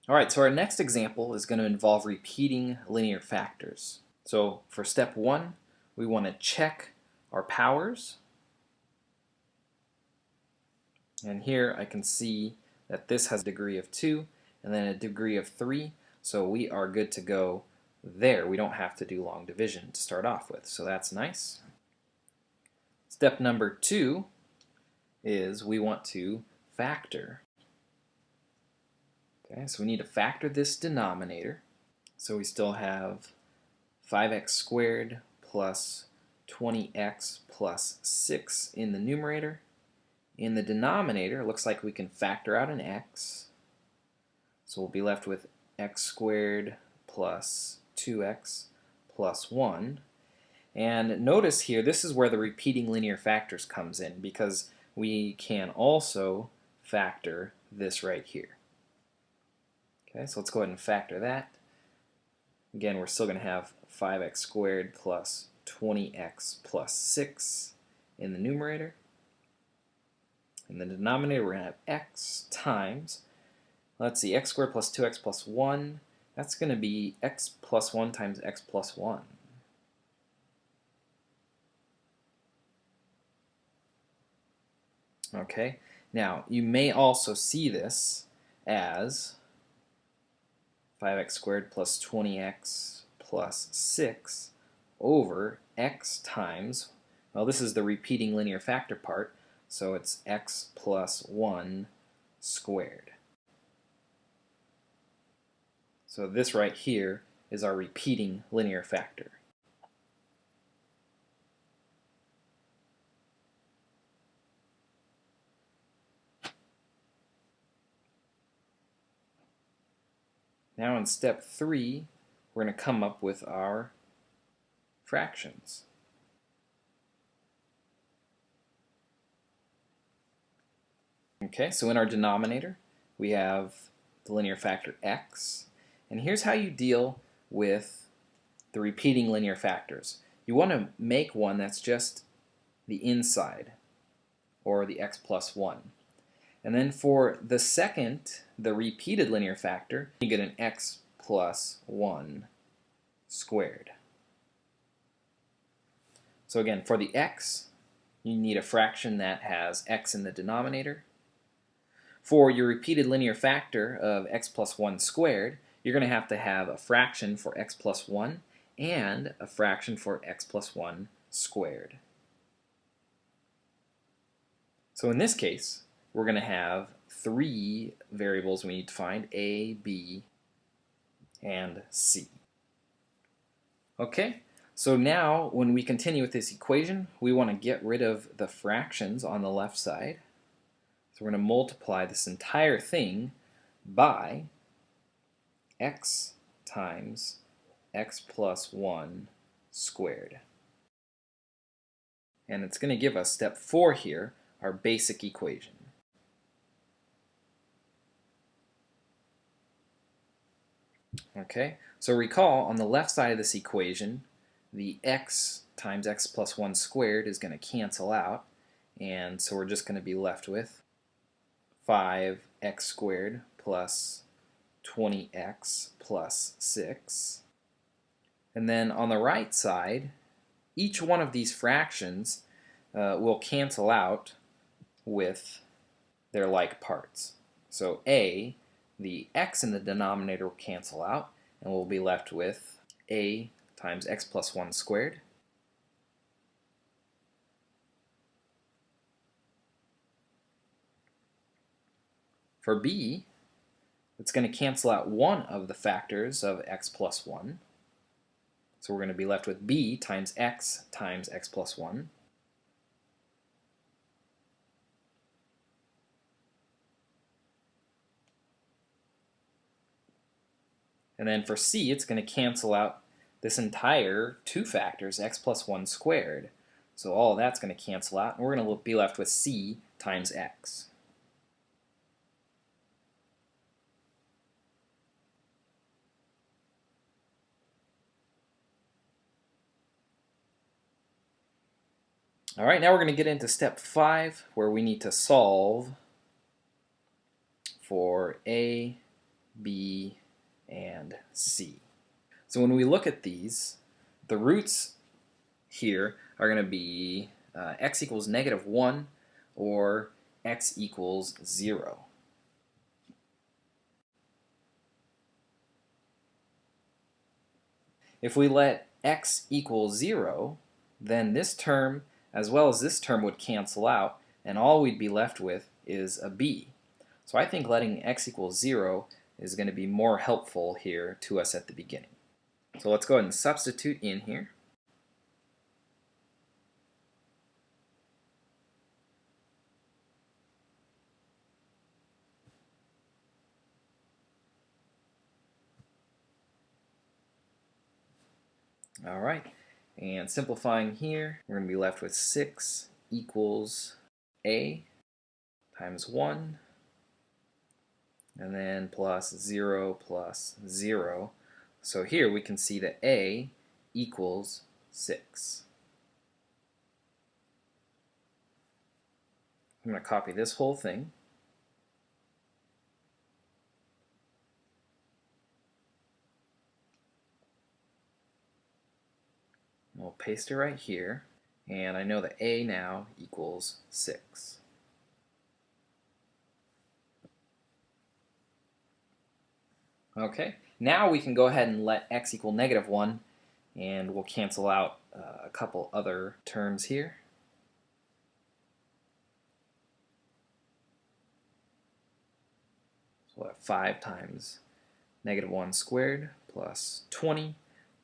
All right, so our next example is going to involve repeating linear factors. So for step 1, we want to check our powers. And here I can see that this has a degree of 2 and then a degree of 3. So we are good to go there. We don't have to do long division to start off with. So that's nice. Step number 2 is we want to factor. Okay, so we need to factor this denominator. So we still have 5x squared plus 20x plus 6 in the numerator. In the denominator, it looks like we can factor out an x. So we'll be left with x squared plus 2x plus 1. And notice here, this is where the repeating linear factors comes in, because we can also factor this right here. Okay, so let's go ahead and factor that. Again, we're still going to have 5x squared plus 20x plus 6 in the numerator. In the denominator, we're going to have x times, let's see, x squared plus 2x plus 1. That's going to be x plus 1 times x plus 1. Okay, now you may also see this as 5x squared plus 20x plus 6 over x times, well, this is the repeating linear factor part, so it's x plus 1 squared. So this right here is our repeating linear factor. Now in step 3, we're going to come up with our fractions. Okay, so in our denominator, we have the linear factor x. And here's how you deal with the repeating linear factors. You want to make one that's just the inside, or the x plus 1. And then for the second, the repeated linear factor, you get an x plus 1 squared. So again, for the x, you need a fraction that has x in the denominator. For your repeated linear factor of x plus 1 squared, you're going to have a fraction for x plus 1 and a fraction for x plus 1 squared. So in this case, we're going to have 3 variables we need to find, a, b, and c. Okay, so now when we continue with this equation, we want to get rid of the fractions on the left side. So we're going to multiply this entire thing by x times x plus 1 squared. And it's going to give us step 4 here, our basic equation. Okay, so recall on the left side of this equation, the x times x plus 1 squared is going to cancel out, and so we're just going to be left with 5x squared plus 20x plus 6. And then on the right side, each one of these fractions will cancel out with their like parts. So a, the x in the denominator will cancel out, and we'll be left with a times x plus 1 squared. For b, it's going to cancel out one of the factors of x plus 1. So we're going to be left with b times x plus 1. And then for c, it's going to cancel out this entire 2 factors, x plus 1 squared. So all of that's going to cancel out, and we're going to be left with c times x. All right, now we're going to get into step 5, where we need to solve for a, B, and C. So when we look at these, the roots here are going to be x equals -1 or x equals 0. If we let x equal 0, then this term as well as this term would cancel out, and all we'd be left with is a b. So I think letting x equal 0 is going to be more helpful here to us at the beginning. So let's go ahead and substitute in here. All right, and simplifying here, we're going to be left with 6 equals a times 1, and then plus 0 plus 0. So here we can see that a equals 6. I'm going to copy this whole thing. We'll paste it right here, and I know that a now equals 6. Okay, now we can go ahead and let x equal -1, and we'll cancel out a couple other terms here. So we'll have 5 times -1 squared plus 20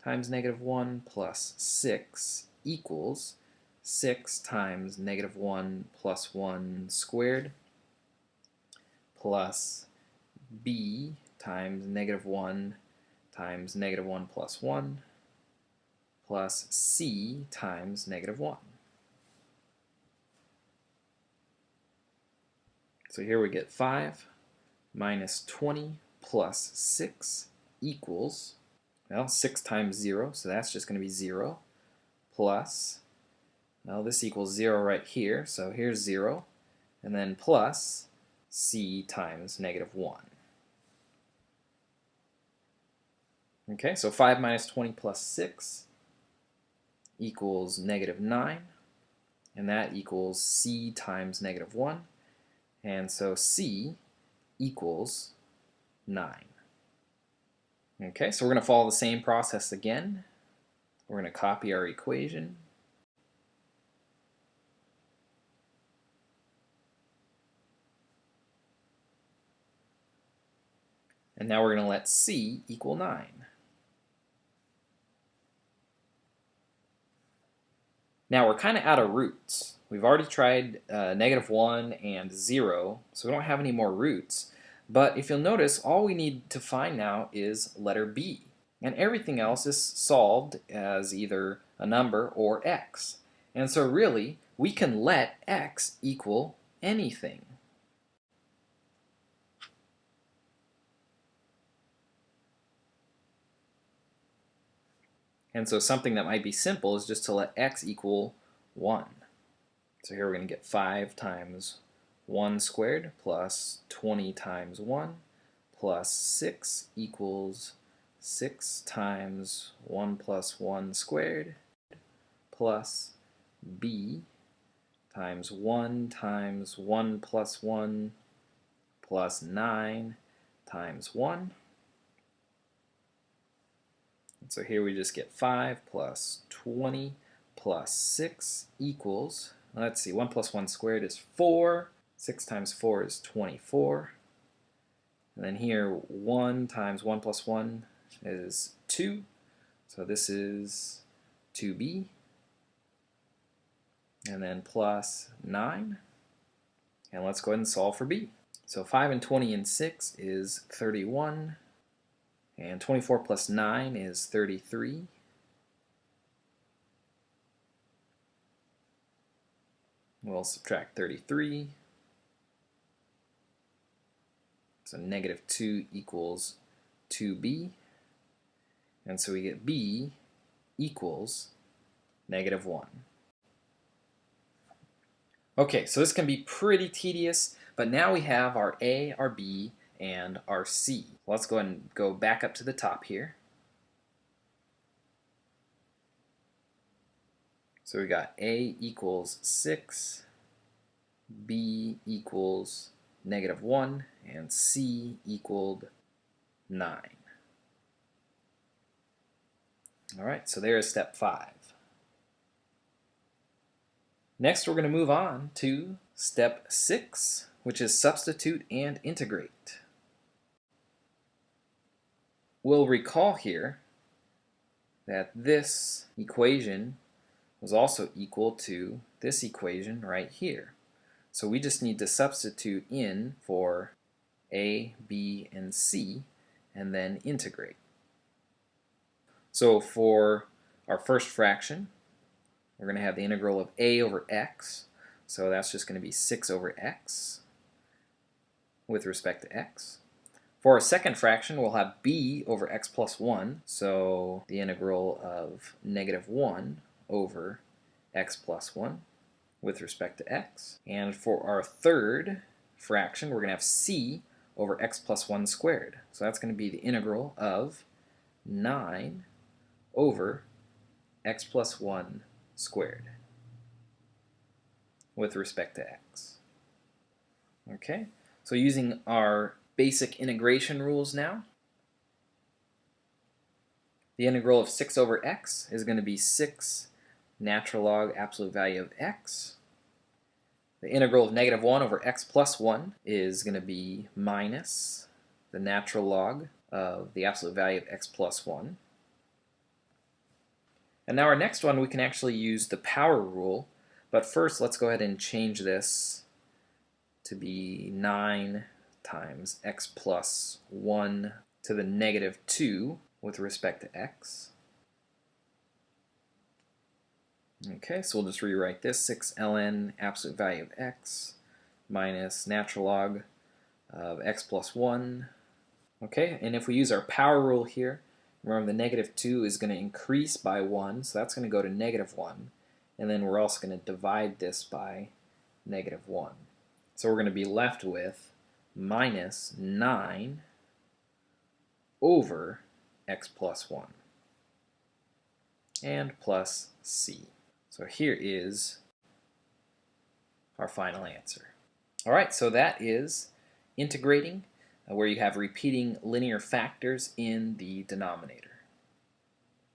times -1 plus 6 equals 6 times -1 plus 1 squared plus b times -1 times -1 plus 1 plus c times -1. So here we get 5 minus 20 plus 6 equals, well, 6 times 0, so that's just going to be 0, plus, well, this equals 0 right here, so here's 0, and then plus c times -1. Okay, so 5 minus 20 plus 6 equals -9, and that equals c times -1, and so c equals 9. Okay, so we're going to follow the same process again. We're going to copy our equation. And now we're going to let c equal 9. Now we're kind of out of roots. We've already tried -1 and 0, so we don't have any more roots. But if you'll notice, all we need to find now is letter b. And everything else is solved as either a number or x. And so really, we can let x equal anything. And so something that might be simple is just to let x equal 1. So here we're going to get 5 times 1 squared plus 20 times 1 plus 6 equals 6 times 1 plus 1 squared plus b times 1 plus 1 plus 9 times 1. And so here we just get 5 plus 20 plus 6 equals, let's see, 1 plus 1 squared is 4. 6 times 4 is 24. And then here 1 times 1 plus 1 is 2. So this is 2b. And then plus 9. And let's go ahead and solve for b. So 5 and 20 and 6 is 31. And 24 plus 9 is 33. We'll subtract 33. So -2 equals 2b. And so we get b equals -1. Okay, so this can be pretty tedious, but now we have our a, our b, and our c. Let's go ahead and go back up to the top here. So we got a equals 6, b equals -1, and c equaled 9. Alright, so there is step 5. Next we're going to move on to step 6, which is substitute and integrate. We'll recall here that this equation was also equal to this equation right here. So we just need to substitute in for a, b, and c, and then integrate. So for our first fraction, we're going to have the integral of a over x. So that's just going to be 6 over x with respect to x. For our second fraction, we'll have b over x plus 1. So the integral of -1 over x plus 1 with respect to x. And for our third fraction, we're going to have c over x plus 1 squared. So that's going to be the integral of 9 over x plus 1 squared with respect to x. Okay, so using our basic integration rules now, the integral of 6 over x is going to be 6 natural log absolute value of x. The integral of -1 over x plus 1 is going to be minus the natural log of the absolute value of x plus 1. And now our next one, we can actually use the power rule, but first let's go ahead and change this to be 9 times x plus 1 to the -2 with respect to x. Okay, so we'll just rewrite this, 6 ln absolute value of x minus natural log of x plus 1. Okay, and if we use our power rule here, remember the -2 is going to increase by 1, so that's going to go to -1. And then we're also going to divide this by -1. So we're going to be left with minus 9 over x plus 1 and plus c. So here is our final answer. Alright, so that is integrating, where you have repeating linear factors in the denominator.